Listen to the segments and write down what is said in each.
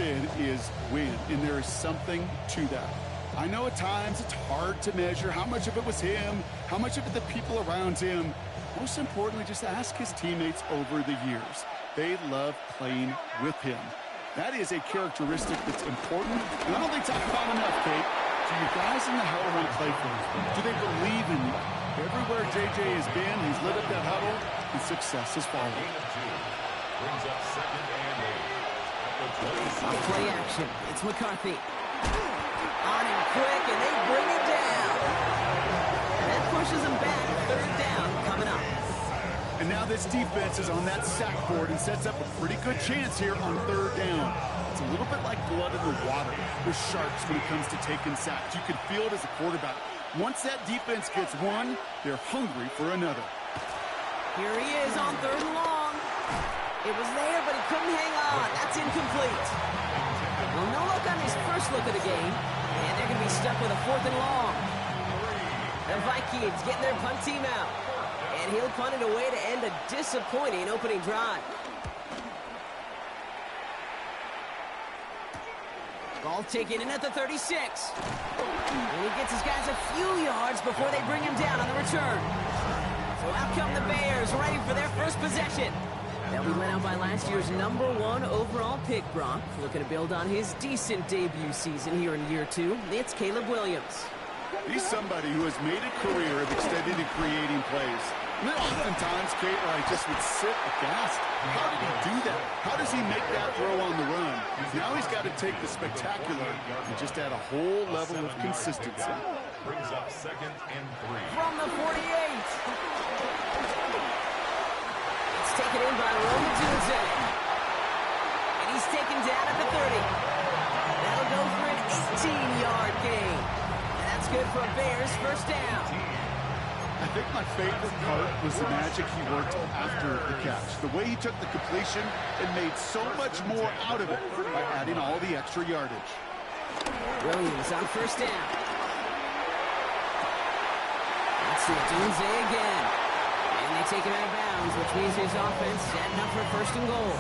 been is win, and there is something to that. I know at times it's hard to measure how much of it was him, how much of it the people around him. Most importantly, just ask his teammates over the years. They love playing with him. That is a characteristic that's important, and I don't think talked about enough, Kate. Do you guys in the huddle want to play for him? Do they believe in you? Everywhere JJ has been, he's lit up that huddle, and success has followed. Brings up second and 8. On play action, it's McCarthy. On him quick, and they bring him down. And that pushes him back. Third down coming up. And now this defense is on that sack board and sets up a pretty good chance here on third down. It's a little bit like blood in the water with sharks when it comes to taking sacks. You can feel it as a quarterback. Once that defense gets one, they're hungry for another. Here he is on third and long. It was there, but he couldn't hang on. That's incomplete. Well, no look on his first look of the game, and they're going to be stuck with a fourth and long. The Vikings getting their punt team out, and he'll punt it away to end a disappointing opening drive. Ball taken in at the 36. And he gets his guys a few yards before they bring him down on the return. So out come the Bears, ready for their first possession. They'll be led out by last year's #1 overall pick, Brock. Looking to build on his decent debut season here in year 2. It's Caleb Williams. He's somebody who has made a career of extending and creating plays. And there are oftentimes, Kate, where I just would sit aghast. How did he do that? How does he make that throw on the run? Now he's got to take the spectacular and just add a whole level of consistency. Brings up second and 3. From the 48. It's taken in by Roma Dunze. And he's taken down at the 30. That'll go for an 18-yard gain. And that's good for a Bears first down. I think my favorite part was the magic he worked after the catch. The way he took the completion and made so much more out of it by adding all the extra yardage. Williams on first down. Let's see Dunze again. And they take him out of bounds, which means his offense setting up for first and goal.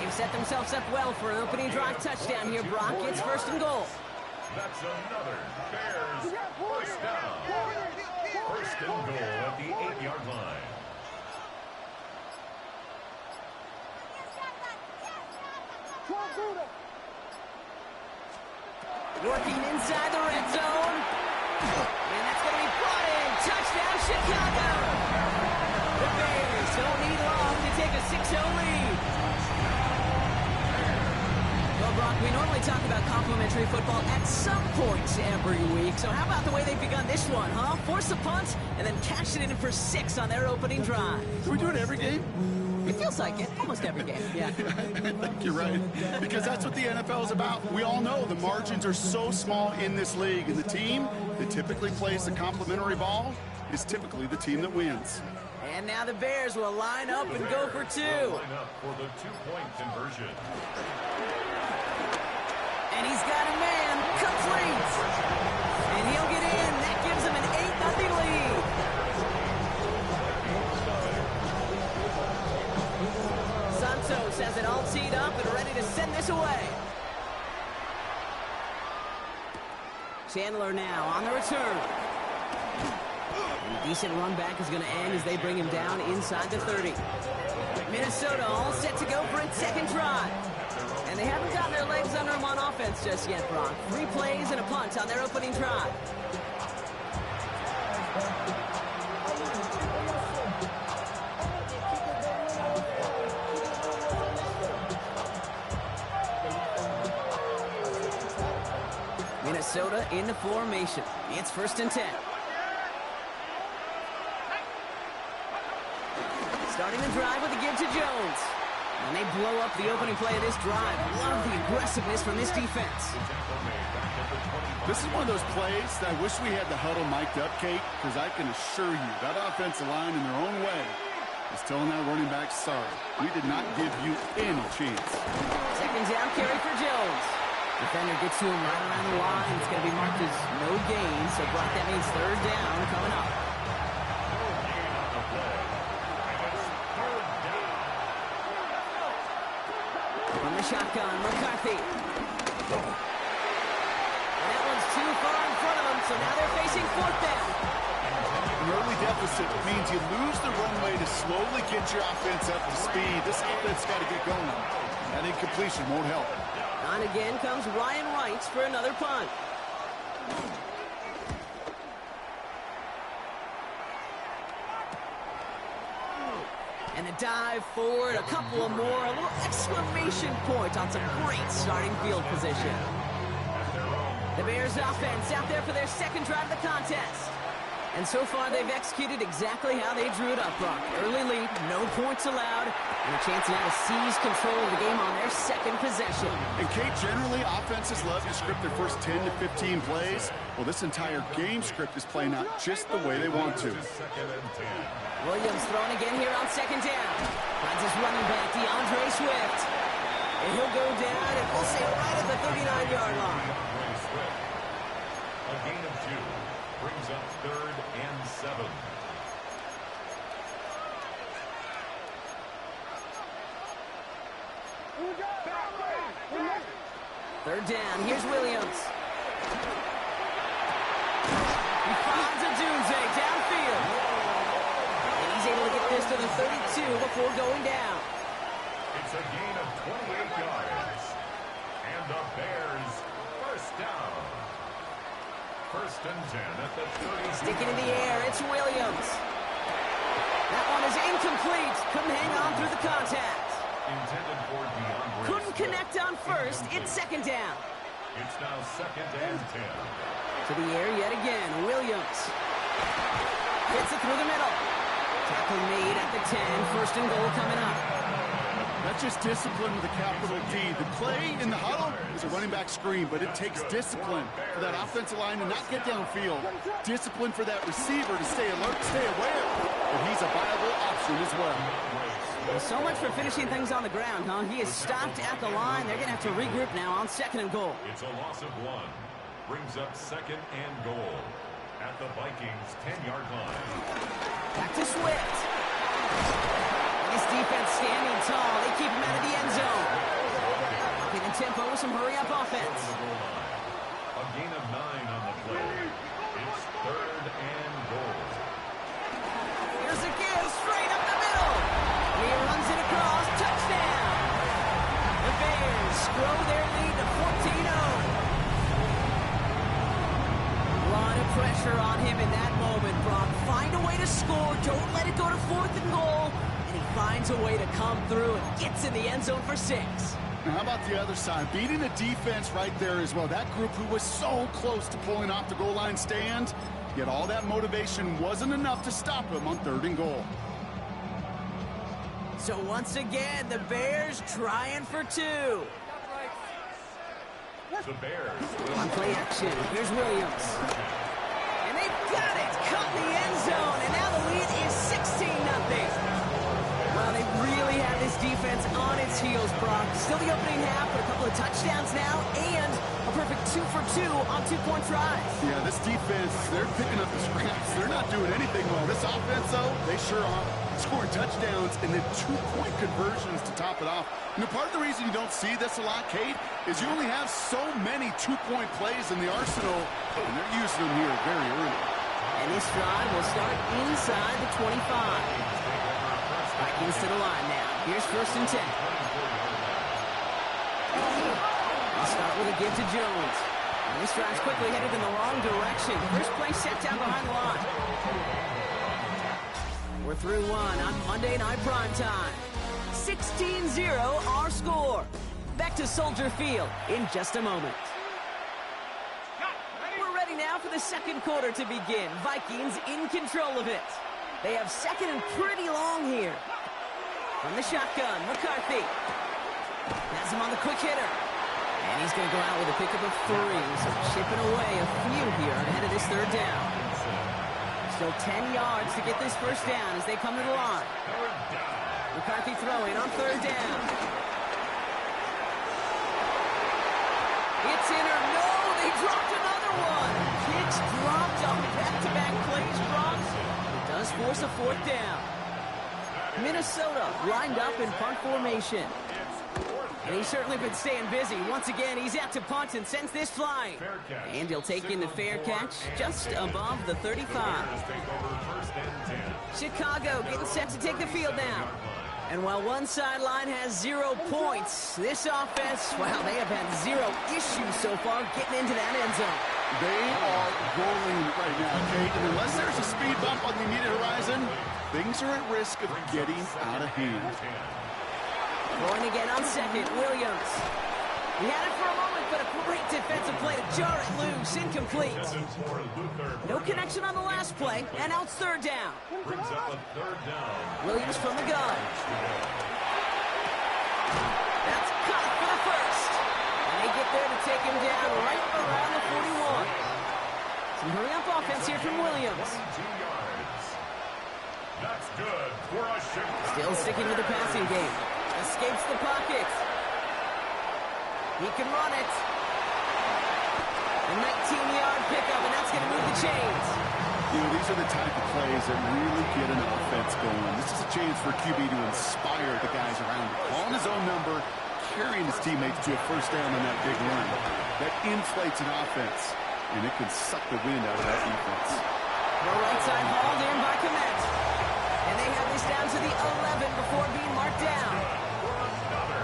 They've set themselves up well for an opening drive touchdown here, Brock. It's first and goal. That's another Bears first down. First and goal at the 8-yard line. Working inside the red zone. And that's going to be brought in. Touchdown, Chicago. The Bears don't need long to take a 6-0 lead. Well, Brock, we normally talk about complimentary football at some point every week. So how about the way they've begun this one, huh? Force a punt and then cash it in for 6 on their opening drive. Do we do it every game? It feels like it. Almost every game, yeah. I think you're right. Because that's what the NFL is about. We all know the margins are so small in this league. And the team that typically plays the complimentary ball is typically the team that wins. And now the Bears will line up and go for 2. Line up for the 2-point conversion. And he's got a man. Complete. And he'll get in. That gives him an 8-0 lead. Santos has it all teed up and ready to send this away. Chandler now on the return. And a decent run back is going to end as they bring him down inside the 30. Minnesota all set to go for its second drive. And they haven't gotten their legs under them on offense just yet, Brock. 3 plays and a punt on their opening drive. Minnesota in the formation. It's first and 10. Starting the drive with a give to Jones. And they blow up the opening play of this drive. Love the aggressiveness from this defense. This is one of those plays that I wish we had the huddle mic'd up, Kate, because I can assure you that offensive line in their own way is telling that running back, sorry, we did not give you any chance. Second down carry for Jones. Defender gets to him right around the line. It's going to be marked as no gain. So, Brock, that means third down coming up. From the shotgun, McCarthy. opposite means you lose the runway to slowly get your offense up to speed. This offense got to get going. That incompletion won't help. On again comes Ryan Wright for another punt. And a dive forward, a couple of more, a little exclamation point on some great starting field position. The Bears offense out there for their second drive of the contest. And so far, they've executed exactly how they drew it up, Brock. Early lead, no points allowed, and a chance now to seize control of the game on their second possession. And, Kate, generally, offenses love to script their first 10 to 15 plays. Well, this entire game script is playing out just the way they want to. Williams throwing again here on second down. Finds his running back, DeAndre Swift. And he'll go down, and we'll say right at the 39-yard line. A gain of 2 brings up 3rd and 7. Third down, here's Williams. He finds a Dunze downfield. And he's able to get this to the 32 before going down. It's a gain of 28 yards. And the Bears first down. 1st and 10 at the 30. Sticking in the air, it's Williams. That one is incomplete. Couldn't hang on through the contact. Intended for DeAndre. Couldn't connect on first. It's second down. It's now 2nd and 10. To the air yet again. Williams hits it through the middle. Tackle made at the 10. 1st and goal coming up. That's just discipline with a capital D. The play in the huddle is a running back screen, but it takes discipline for that offensive line to not get downfield. Discipline for that receiver to stay alert, stay aware. And he's a viable option as well. Well, so much for finishing things on the ground, huh? He is stopped at the line. They're going to have to regroup now on 2nd and goal. It's a loss of 1. Brings up 2nd and goal at the Vikings' 10-yard line. Back to Swift. This defense standing tall. They keep him out of the end zone. Upping the tempo with some hurry-up offense. A gain of 9 on the play. It's 3rd and goal. Here's a give straight up the middle. He runs it across. Touchdown. The Bears grow their lead to 14-0. A lot of pressure on him in that moment, Brock. Find a way to score. Don't let it go to 4th and goal. And he finds a way to come through and gets in the end zone for 6. Now, how about the other side? Beating the defense right there as well. That group who was so close to pulling off the goal line stand, yet all that motivation wasn't enough to stop him on 3rd and goal. So once again, the Bears trying for 2. The Bears. On play action, here's Williams. And they've got it! Caught in the end zone, and now the lead is 16-0. Well, they really have this defense on its heels, Brock. Still the opening half, but a couple of touchdowns now, and a perfect 2 for 2 on 2-point tries. Yeah, this defense, they're picking up the scraps. They're not doing anything well. This offense, though, they sure are. Scoring touchdowns and then 2-point conversions to top it off. You know, part of the reason you don't see this a lot, Kate, is you only have so many 2-point plays in the arsenal, and they're using them here very early. And this drive will start inside the 25. Vikings to the line now. Here's 1st and 10. I'll start with a give to Jones. And this drive's quickly headed in the wrong direction. First play set down behind the line. We're through 1 on Monday Night Primetime. 16-0 our score. Back to Soldier Field in just a moment. We're ready now for the second quarter to begin. Vikings in control of it. They have 2nd and pretty long here. From the shotgun, McCarthy. Has him on the quick hitter. And he's going to go out with a pickup of 3. So chipping away a few here ahead of this 3rd down. Still 10 yards to get this first down as they come to the line. McCarthy throwing on 3rd down. It's in or no, they dropped another one. Kicks dropped on back-to-back plays drops. It does force a 4th down. Minnesota lined up in punt formation. And he's certainly been staying busy. Once again, he's out to punt and sends this flying. And he'll take in the fair catch just above the 35. Chicago getting set to take the field now. And while one sideline has 0 points, this offense, wow, they have had 0 issues so far getting into that end zone. They are rolling right now, Kate. And unless there's a speed bump on the immediate horizon, things are at risk of getting out of hand. Going again on second, Williams. He had it for a moment, but a great defensive play to jar it loose, incomplete. No connection on the last play, and now it's third down. Williams from the gun. That's caught for the first. And they get there to take him down right around the 41. Some hurry-up offense here from Williams. That's good for a Chicago. Still sticking with the passing game. Escapes the pocket. He can run it. A 19-yard pickup, and that's going to move the chains. You know, these are the type of plays that really get an offense going. This is a chance for QB to inspire the guys around him. Calling his own number, carrying his teammates to a first down on that big run. That inflates an offense, and it can suck the wind out of that defense. The right side hauled in by Komet. And they have this down to the 11 before being marked down.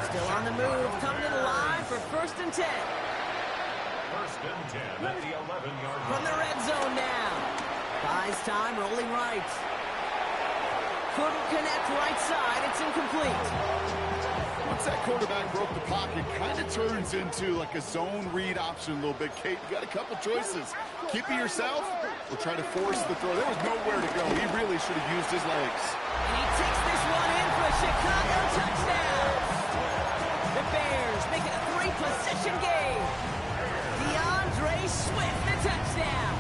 Still on the move, coming in alive for first and 10. First and 10 at the 11-yard line. From the red zone now. Buys time, rolling right. Couldn't connect right side, it's incomplete. Once that quarterback broke the pocket, kind of turns into like a zone read option a little bit. Kate, you got a couple choices. Keep it yourself or try to force the throw. There was nowhere to go. He really should have used his legs. And he takes this one in for a Chicago touchdown. The Bears make it a 3-possession game. DeAndre Swift, the touchdown.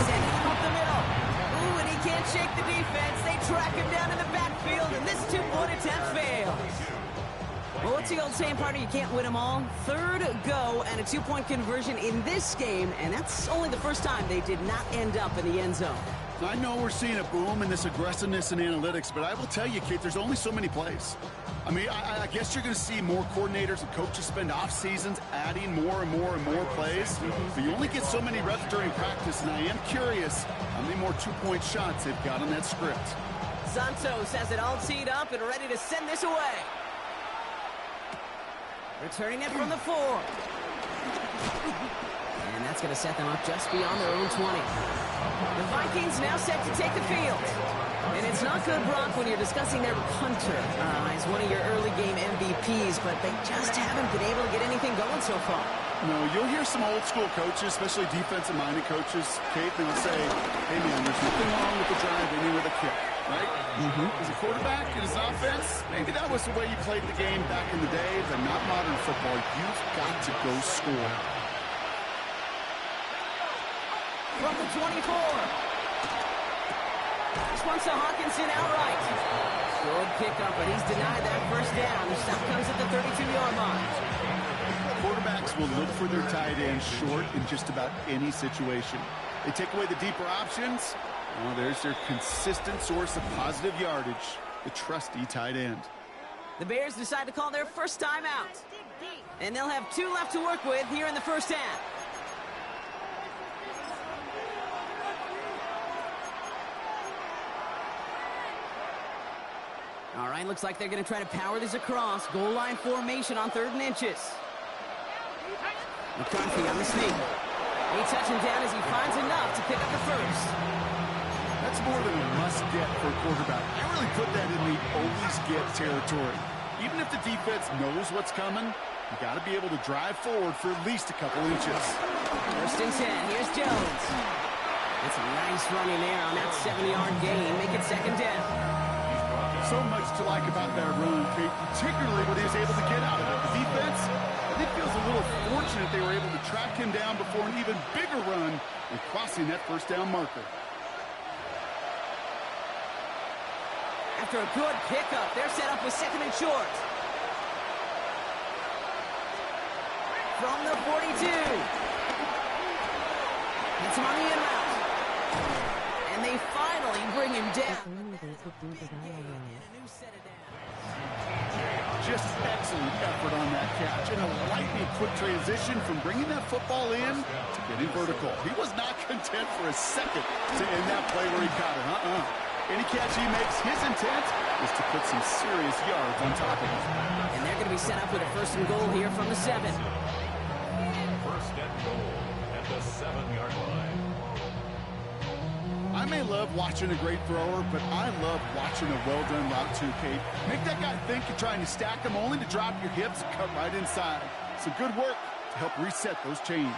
Sending him up the middle. Ooh, and he can't shake the defense. They track him down in the backfield, and this 2-point attempt fails. Well, what's the old saying, partner? You can't win them all. Third go and a 2-point conversion in this game, and that's only the first time they did not end up in the end zone. I know we're seeing a boom in this aggressiveness in analytics, but I will tell you, Kate, there's only so many plays. I mean, I guess you're going to see more coordinators and coaches spend off seasons adding more and more and more plays, but you only get so many reps during practice, and I am curious how many more 2-point shots they've got on that script. Santos has it all teed up and ready to send this away. Returning it from the 4. And that's going to set them up just beyond their own 20. The Vikings now set to take the field. And it's not good, Brock, when you're discussing their punter as one of your early game MVPs, but they just haven't been able to get anything going so far. No, you'll hear some old school coaches, especially defensive-minded coaches, Kate, they'll say, hey, man, there's nothing wrong with the drive ending with a kick, right? As a quarterback in his offense, maybe that was the way you played the game back in the day, but not modern football. You've got to go score. From the 24. This one's to Hawkinson outright. Good pickup, but he's denied that first down. The stop comes at the 32-yard line. Quarterbacks will look for their tight end short in just about any situation. They take away the deeper options. Well, there's their consistent source of positive yardage, the trusty tight end. The Bears decide to call their first timeout. And they'll have 2 left to work with here in the first half. All right, looks like they're going to try to power this across. Goal line formation on 3rd and inches. McCarthy on the sneak. He touches him down as he finds enough to pick up the first. That's more than a must-get for a quarterback. I really put that in the always-get territory. Even if the defense knows what's coming, you got to be able to drive forward for at least a couple inches. First and 10. Here's Jones. That's a nice running there on that 7-yard gain. Make it second down. So much to like about that run, Kate, particularly what he was able to get out of it. The defense, I think, feels a little fortunate they were able to track him down before an even bigger run and crossing that first down marker. After a good pickup, they're set up with second and short. From the 42. It's him on the in route. And they finally bring him down. Just excellent effort on that catch, and a lightning quick transition from bringing that football in to getting vertical. He was not content for a second to end that play where he caught it. Any catch he makes, his intent is to put some serious yards on top of it. And they're going to be set up with a 1st and goal here from the 7. 1st and goal at the 7-yard line. I may love watching a great thrower, but I love watching a well-done route too, Kate. Make that guy think you're trying to stack him only to drop your hips and cut right inside. Some good work to help reset those chains.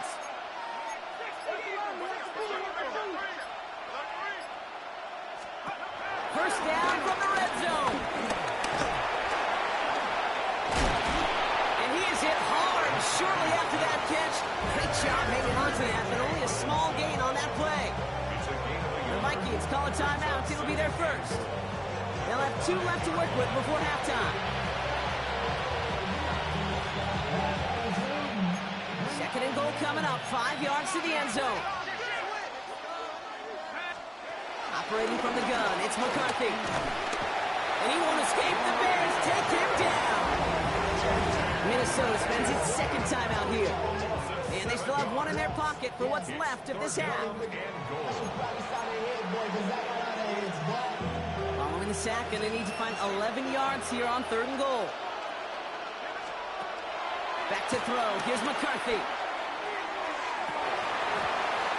First down from the red zone. And he is hit hard shortly after that catch. Great job hanging on to that, but only a small gain on that play. The Vikings call a timeout. It'll be their first. They'll have 2 left to work with before halftime. 2nd and goal coming up. 5 yards to the end zone. Operating from the gun, it's McCarthy. And he won't escape. The Bears take him down. Minnesota spends its 2nd timeout here. And they still have 1 in their pocket for what's left of this half. Following the sack, and they need to find 11 yards here on 3rd and goal. Back to throw. Here's McCarthy.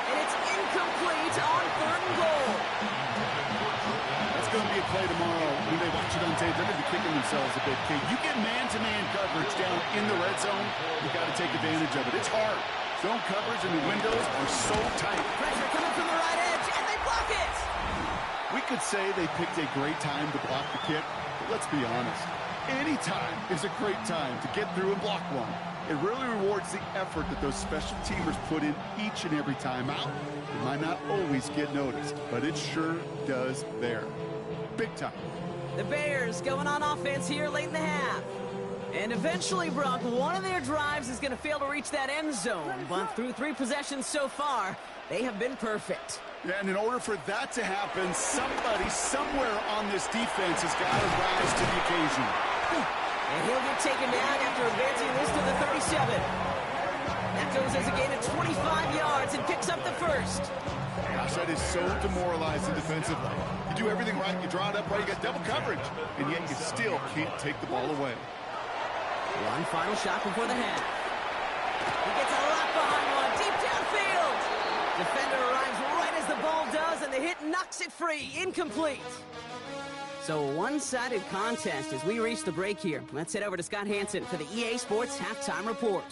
And it's incomplete on 3rd and goal. That's going to be a play tomorrow. When they watch it on tape, they're going to be kicking themselves a bit, Kate. You get man-to-man coverage down in the red zone, you got to take advantage of it. It's hard. Zone coverage and the windows are so tight. Pressure coming from the right edge, and they block it. We could say they picked a great time to block the kick, but let's be honest. Any time is a great time to get through and block one. It really rewards the effort that those special teamers put in each and every time out. It might not always get noticed, but it sure does there. Big time. The Bears going on offense here late in the half. And eventually, Brock, one of their drives is going to fail to reach that end zone. But through 3 possessions so far, they have been perfect. Yeah, and in order for that to happen, somebody somewhere on this defense has got to rise to the occasion. And he'll get taken down after advancing this to the 37. That goes as a gain of 25 yards and picks up the 1st. Gosh, that is so demoralizing defensively. You do everything right, you draw it up right, you got double coverage, and yet you still can't take the ball away. One final shot before the half. He gets a lot behind one, deep downfield. Defender arrives right as the ball does, and the hit knocks it free, incomplete. So a one-sided contest as we reach the break here. Let's head over to Scott Hansen for the EA Sports Halftime Report.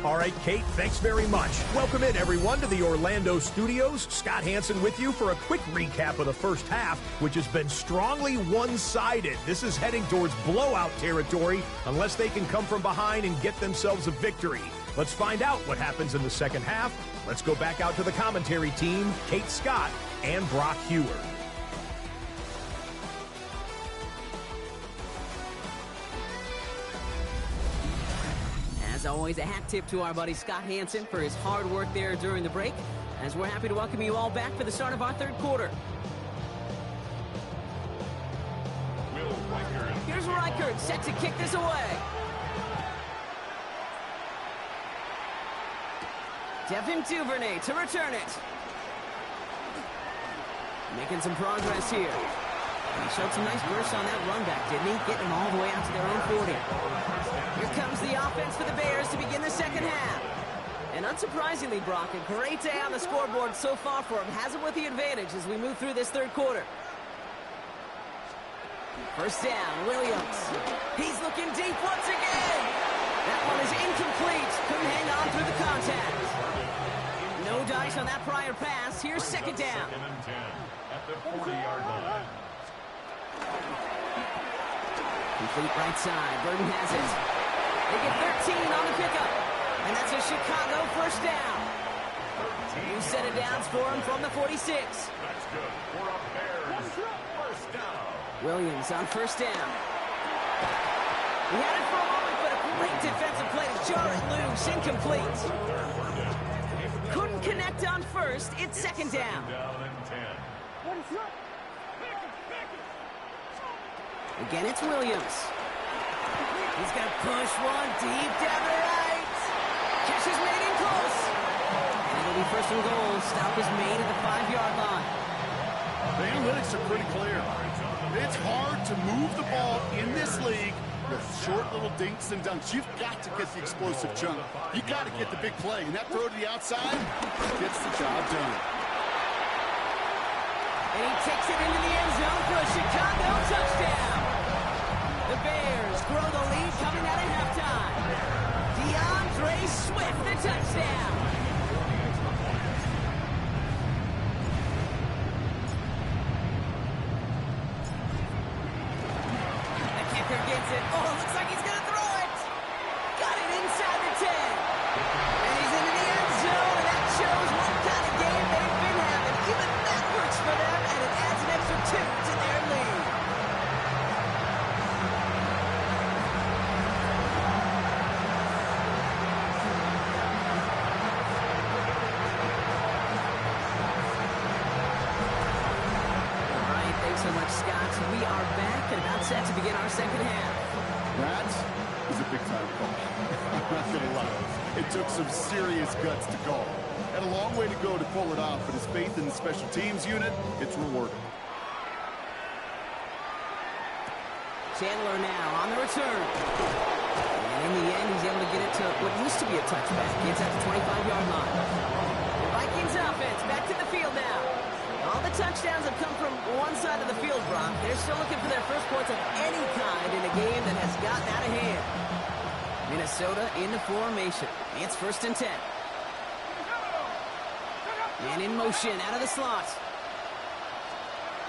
All right, Kate, thanks very much. Welcome in, everyone, to the Orlando studios. Scott Hansen with you for a quick recap of the first half, which has been strongly one-sided. This is heading towards blowout territory unless they can come from behind and get themselves a victory. Let's find out what happens in the second half. Let's go back out to the commentary team, Kate Scott and Brock Hewer. As always, a hat tip to our buddy Scott Hansen for his hard work there during the break, as we're happy to welcome you all back for the start of our 3rd quarter. Here's Reichert set to kick this away. Devin Duvernay to return it. Making some progress here. He showed some nice bursts on that run back, didn't he? Getting them all the way out to their own 40. Here comes the offense for the Bears to begin the second half. And unsurprisingly, Brock, a great day on the scoreboard so far for him. Has him with the advantage as we move through this 3rd quarter. First down, Williams. He's looking deep once again. That one is incomplete. Couldn't hang on through the contact. No dice on that prior pass. Here's 2nd down. 2nd and 10 at the 40-yard line. Complete right side. Burton has it. They get 13 on the pickup. And that's a Chicago first down. New set of downs for him from the 46. That's good for a Bears first down. Williams on first down. He had it for a moment, but a great defensive play to jar it loose. Incomplete. Couldn't couldn't connect on first. It's second down. Down and 10. Again, it's Williams. He's going to push one deep down the right. Catch is made in close. And it'll be first and goal. Stop is made at the 5-yard line. The analytics are pretty clear. It's hard to move the ball in this league with short little dinks and dunks. You've got to get the explosive chunk. You got to get the big play. And that throw to the outside gets the job done. And he takes it into the end zone for a Chicago touchdown. The Bears grow the lead coming out of halftime. DeAndre Swift, the touchdown. The kicker gets it. Oh, looks like he's going to throw it. Got it inside the 10. And he's into the end zone, and that shows what kind of game they've been having. Even that works for them, and it adds an extra 2 to their lead. All right, thanks so much, Scott. We are back and about set to begin our second half. That is a big-time call. I'm not going to lie. It took some serious guts to call. Had a long way to go to pull it off, but his faith in the special teams unit, it's rewarding. Chandler now on the return. And in the end, he's able to get it to what used to be a touchback. Gets at the 25-yard line. The Vikings offense back to the field now. All the touchdowns have come from one side of the field, Brock. They're still looking for their first points of any kind in a game that has gotten out of hand. Minnesota in the formation. It's first and 10. And in motion out of the slot.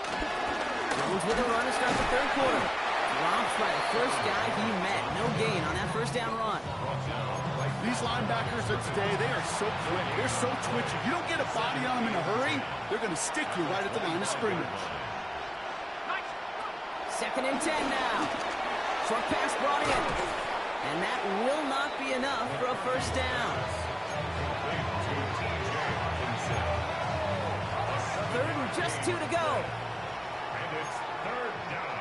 Jones with a run to start the third quarter. Dropped by the first guy he met. No gain on that first down run. These linebackers of today, they are so quick. They're so twitchy. You don't get a body on them in a hurry, they're going to stick you right at the line of scrimmage. Second and 10 now. Short pass brought in. And that will not be enough for a first down. Third and just 2 to go. And it's third down.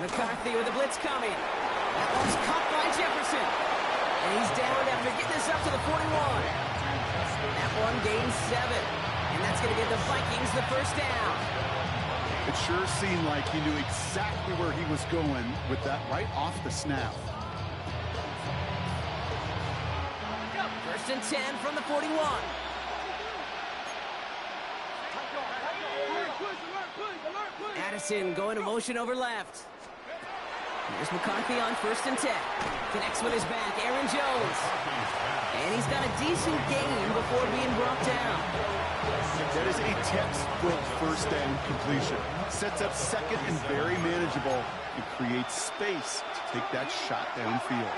McCarthy with the blitz coming. That one's caught by Jefferson. And he's down after getting this up to the 41. That one gains 7. And that's going to give the Vikings the first down. It sure seemed like he knew exactly where he was going with that right off the snap. First and 10 from the 41. Addison going to motion over left. Here's McCarthy on first and 10. Connects with his back, Aaron Jones. And he's got a decent gain before being brought down. That is a textbook first down completion. Sets up second and very manageable. It creates space to take that shot downfield.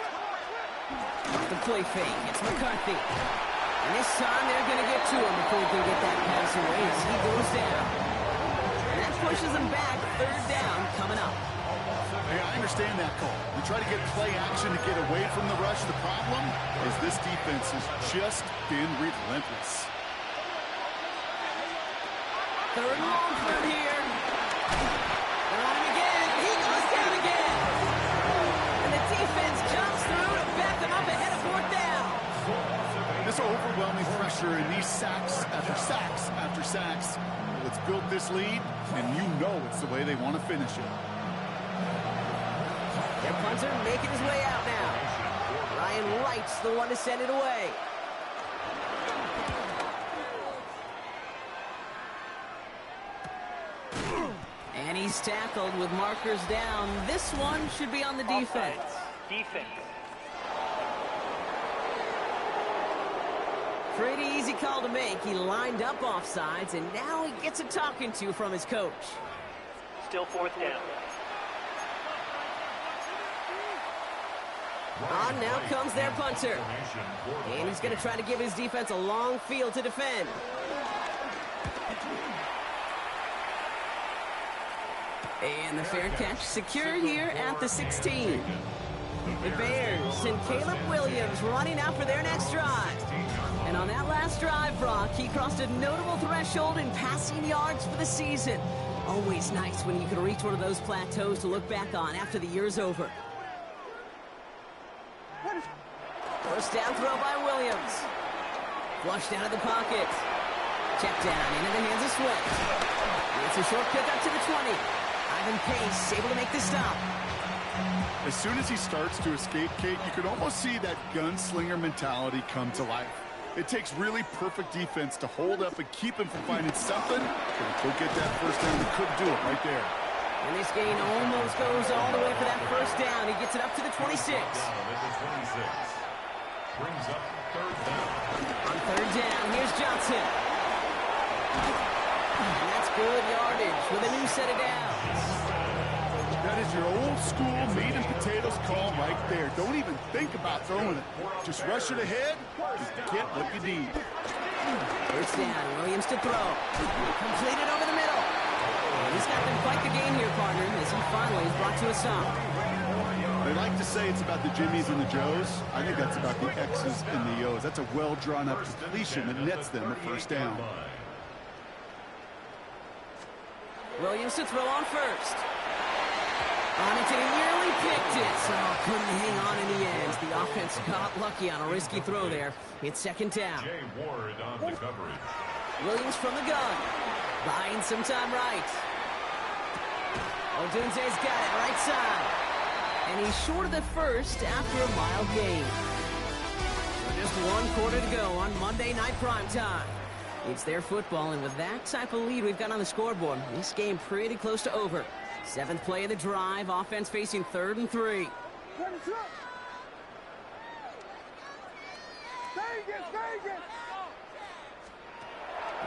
The play fake, it's McCarthy. And this time they're going to get to him before he can get that pass away as he goes down. And that pushes him back, third down coming up. Hey, I understand that call. You try to get play action to get away from the rush. The problem is this defense has just been relentless. Third and long for him here. They're on him again. He goes down again. And the defense comes through to back them up ahead of fourth down. This overwhelming pressure in these sacks after sacks after sacks. It's built this lead, and you know it's the way they want to finish it. Their punter making his way out now. Ryan Wright's the one to send it away. And he's tackled with markers down. This one should be on the defense. Pretty easy call to make. He lined up offsides, and now he gets a talking to from his coach. Still fourth down. On now comes their punter. And he's going to try to give his defense a long field to defend. And the fair catch secure here at the 16. The Bears and Caleb Williams running out for their next drive. And on that last drive, Brock, he crossed a notable threshold in passing yards for the season. Always nice when you can reach one of those plateaus to look back on after the year's over. First down throw by Williams. Flushed out of the pocket. Check down into the hands of Swift. It's a short pickup to the 20. Ivan Pace able to make the stop. As soon as he starts to escape, Kate, you can almost see that gunslinger mentality come to life. It takes really perfect defense to hold up and keep him from finding something. He'll get that first down. He couldn't do it right there. And this gain almost goes all the way for that first down. He gets it up to the 26. Brings up third down. On third down, here's Johnson. And that's good yardage with a new set of downs. That is your old school meat and potatoes call right there. Don't even think about throwing it. Just rush it ahead and get what you need. First down, Williams to throw. Completed over the middle. And he's got them quite the game here, partner, as he finally is brought to a stop. They like to say it's about the Jimmies and the Joes. I think that's about the X's and the O's. That's a well-drawn-up completion that nets them a first down. Williams to throw on first. On it, and he nearly picked it. So couldn't hang on in the end. The offense got lucky on a risky throw there. It's second down. Jay Ward on the coverage. Williams from the gun. Buying some time right. Odunze's got it right side. And he's short of the first after a mild gain. So just one quarter to go on Monday Night Primetime. It's their football, and with that type of lead we've got on the scoreboard, this game pretty close to over. Seventh play of the drive, offense facing 3rd and 3.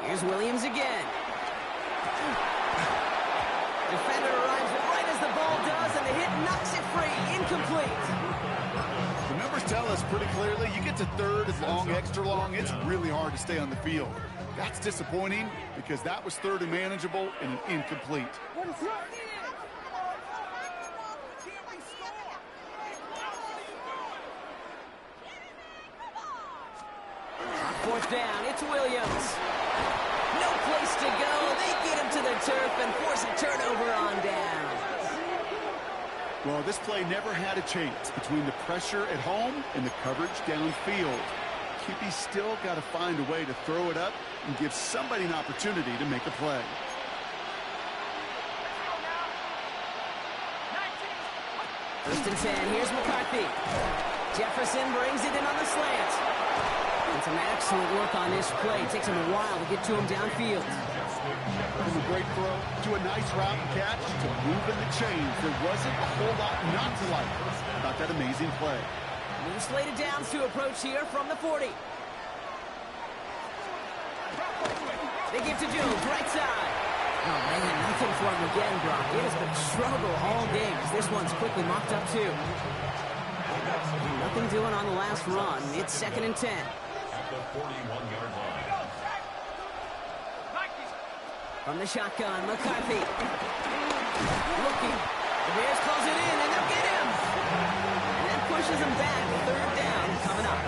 Here's Williams again. Defender arrives right as the ball does, and the hit knocks it free. Incomplete. The numbers tell us pretty clearly, you get to 3rd and long, extra long, it's really hard to stay on the field. That's disappointing because that was 3rd and manageable and an incomplete. Fourth down, it's Williams. No place to go. They get him to the turf and force a turnover on down. Well, this play never had a chance between the pressure at home and the coverage downfield. QB's still got to find a way to throw it up and give somebody an opportunity to make a play. First and 10, here's McCarthy. Jefferson brings it in on the slant. And some excellent work on this play. It takes him a while to get to him downfield. From a great throw to a nice route and catch to moving the chains. There wasn't a whole lot not to like about that amazing play. New slate of downs to approach here from the 40. They give to Jones, right side. Oh, man, nothing for him again, Brock. It has been a struggle all game as this one's quickly mocked up, too. Nothing doing on the last run. It's 2nd and 10. At the 41-yard line. From the shotgun, McCarthy. Looking. The Bears close it in, and they'll get him. And that pushes him back. 3rd down coming up.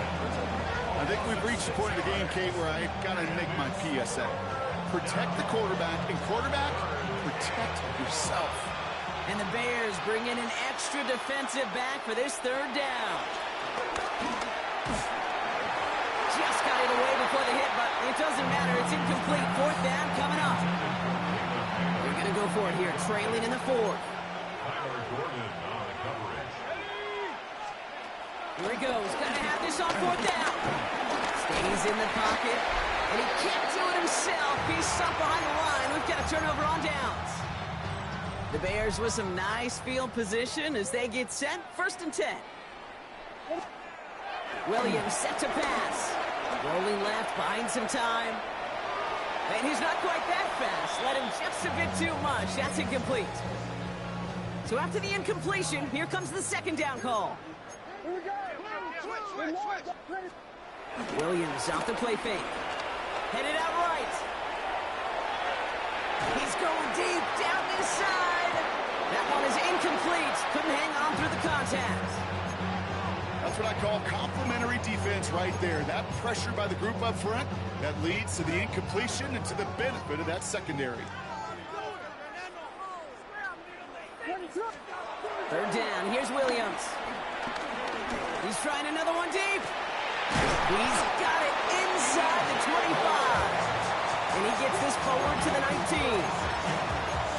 I think we've reached the point of the game, Kate, where I've got to make my PSA. Protect the quarterback, and quarterback, protect yourself. And the Bears bring in an extra defensive back for this 3rd down. Just got it away before the hit, but it doesn't matter. It's incomplete. 4th down coming up. They're going to go for it here, trailing in the 4th. Tyler Gordon on the coverage. Here he goes. Got to have this on 4th down. Stays in the pocket, and he can't do it himself. He's stuck behind the line. We've got a turnover on downs. The Bears with some nice field position as they get set. 1st and 10. Williams set to pass. Rolling left, buying some time. And he's not quite that fast. Let him just a bit too much. That's incomplete. So after the incompletion, here comes the 2nd down call. Williams off the play fake. Headed out right. He's going deep down this side. That one is incomplete. Couldn't hang on through the contact. That's what I call complementary defense right there. That pressure by the group up front, that leads to the incompletion and to the benefit of that secondary. Third down, here's Williams. He's trying another one deep. He's got it inside the 25. And he gets this forward to the 19.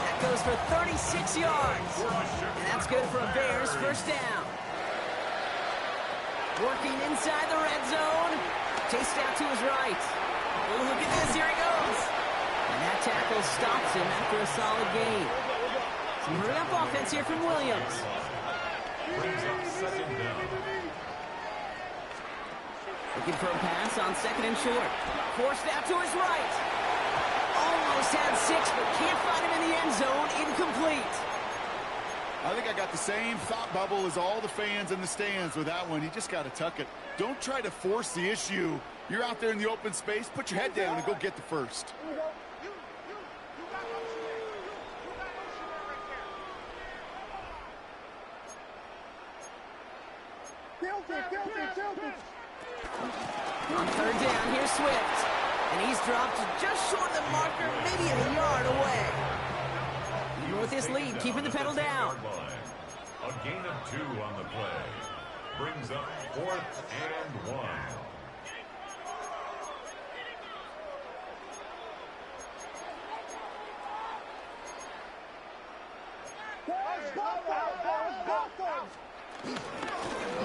That goes for 36 yards. And that's good for a Bears first down. Working inside the red zone. Chased out to his right. Oh, look at this, here he goes. And that tackle stops him after a solid gain. Some hurry-up offense here from Williams. Brings up second down. Looking for a pass on second and short. Forced out to his right. Almost had 6, but can't find him in the end zone. Incomplete. I think I got the same thought bubble as all the fans in the stands with that one. You just got to tuck it. Don't try to force the issue. You're out there in the open space. Put your head down and go get the first. On third down, here's Swift. And he's dropped just short of the marker, maybe a yard away. Even with this lead, keeping the pedal down. A gain of 2 on the play. Brings up 4th and 1.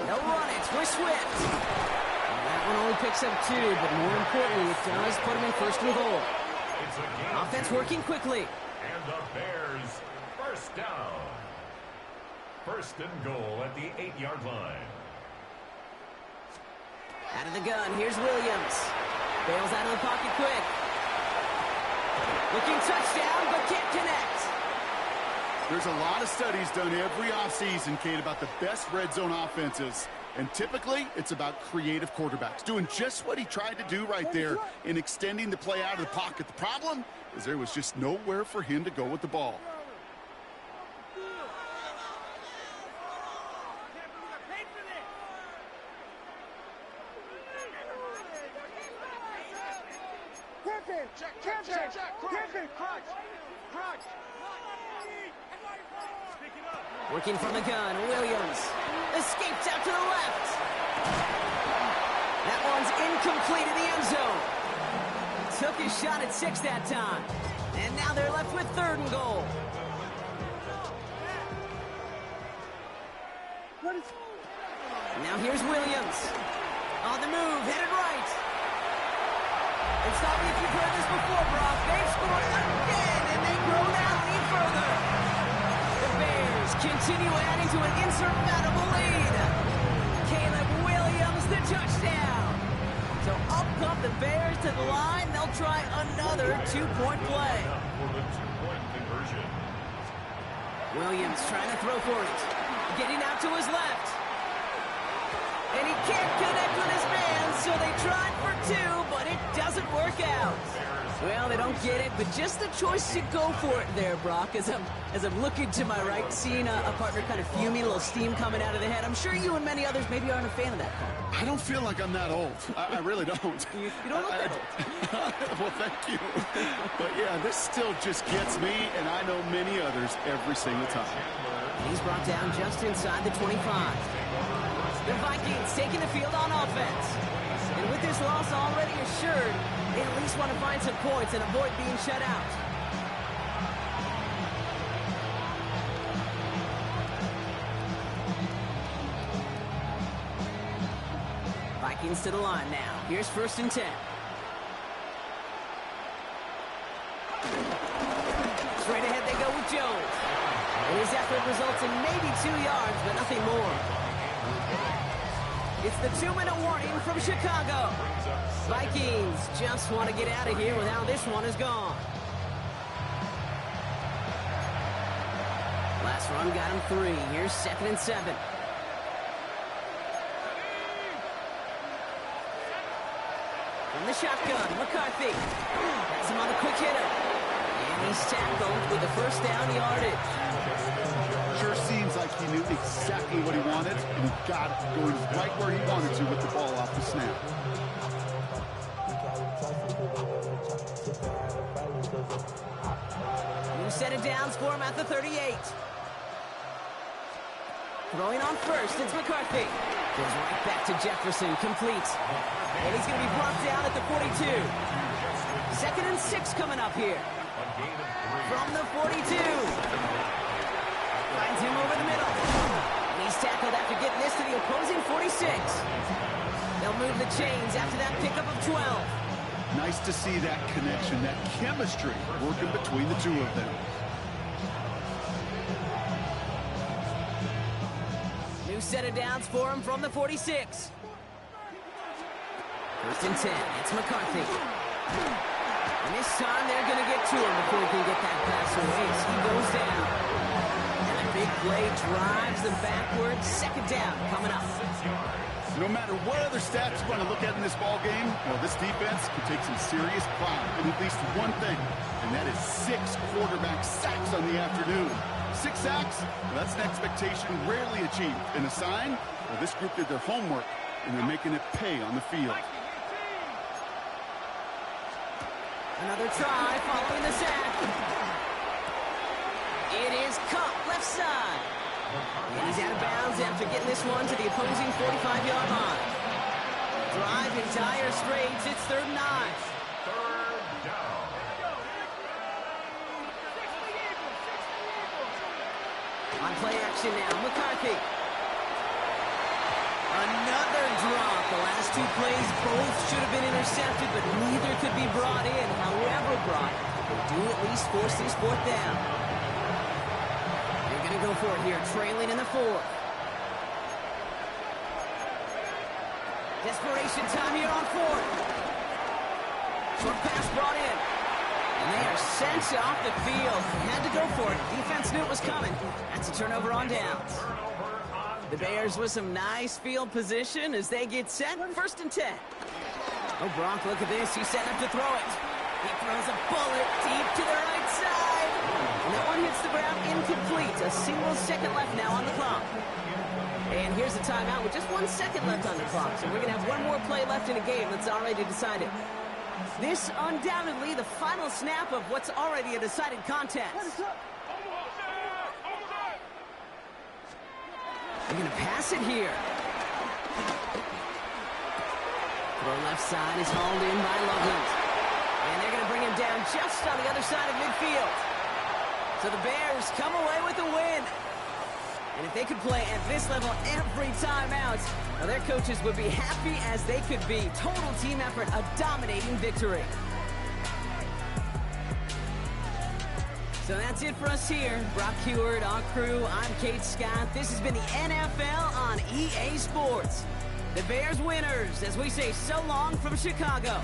They'll run it for Swift. And that one only picks up 2, but more importantly, it does put him in first and goal. It's a gain of Offense 2. working quickly. And the Bears first down. First and goal at the 8-yard line. Out of the gun, here's Williams. Bails out of the pocket quick. Looking touchdown, but can't connect. There's a lot of studies done every offseason, Kate, about the best red zone offenses. And typically, it's about creative quarterbacks, doing just what he tried to do right there in extending the play out of the pocket. The problem is there was just nowhere for him to go with the ball. Working from the gun, Williams. Escapes out to the left. That one's incomplete in the end zone. Took his shot at 6 that time. And now they're left with 3rd and goal. Now here's Williams. On the move, headed right. And stop me if you've heard this before, Brock. They've scored again, and they grow down any further. The Bears continue adding to an insurmountable lead. Caleb Williams, the touchdown. So up come the Bears to the line. They'll try another 2-point play. For the 2-point conversion. Williams trying to throw for it. Getting out to his left. And he can't connect with his man, so they tried for 2, but it doesn't work out. Well, they don't get it, but just the choice to go for it there, Brock, as I'm looking to my right, seeing a partner kind of fuming, a little steam coming out of the head. I'm sure you and many others maybe aren't a fan of that call. I don't feel like I'm that old. I really don't. You don't look that old. Well, thank you. But, yeah, this still just gets me, and I know many others every single time. He's brought down just inside the 25. The Vikings taking the field on offense. And with this loss already assured, they at least want to find some points and avoid being shut out. Vikings to the line now. Here's 1st and 10. Straight ahead they go with Jones. And his effort results in maybe 2 yards, but nothing more. It's the 2-minute warning from Chicago. Vikings just want to get out of here with how this one is gone. Last run got him 3. Here's 2nd and 7. From the shotgun, McCarthy. Has him on the quick hitter. And he's tackled with the first down yardage. sure seems like he knew exactly what he wanted, and he got it going right where he wanted to with the ball off the snap. New set of downs for him at the 38. Throwing on first, it's McCarthy. Goes right back to Jefferson, complete. And he's going to be brought down at the 42. 2nd and 6 coming up here. From the 42. Finds him over the middle. And he's tackled after getting this to the opposing 46. They'll move the chains after that pickup of 12. Nice to see that connection, that chemistry working between the two of them. New set of downs for him from the 46. 1st and 10. It's McCarthy. And this time they're going to get to him before he can get that pass away as he goes down. And a big play drives them backwards. 2nd down coming up. No matter what other stats you want to look at in this ball game, well, this defense can take some serious pride in at least one thing, and that is 6 quarterback sacks on the afternoon. 6 sacks, well, that's an expectation rarely achieved. And a sign, well, this group did their homework, and they're making it pay on the field. Another try following the sack. It is caught left side. And he's out of bounds after getting this one to the opposing 45-yard line. Drive in dire straits. It's 3rd and 9. 3rd down. On play action now, McCarthy. Another drop. The last 2 plays both should have been intercepted, but neither could be brought in. However brought, they do at least force this 4th down. They're going to go for it here, trailing in the 4th. Desperation time here on 4th. Short pass brought in. And they are sent off the field. They had to go for it. Defense knew it was coming. That's a turnover on downs. The Bears with some nice field position as they get set. 1st and 10. Oh, Brock, look at this. He's setting up to throw it. He throws a bullet deep to the right side. And that one hits the ground incomplete. A single second left now on the clock. And here's the timeout with just 1 second left on the clock. So we're going to have one more play left in a game that's already decided. This undoubtedly the final snap of what's already a decided contest. They're going to pass it here. Throw left side is hauled in by Loveland. And they're going to bring him down just on the other side of midfield. So the Bears come away with a win. And if they could play at this level every time out, well, their coaches would be happy as they could be. Total team effort, a dominating victory. So that's it for us here. Brock Heward, our crew, I'm Kate Scott. This has been the NFL on EA Sports. The Bears winners as we say so long from Chicago.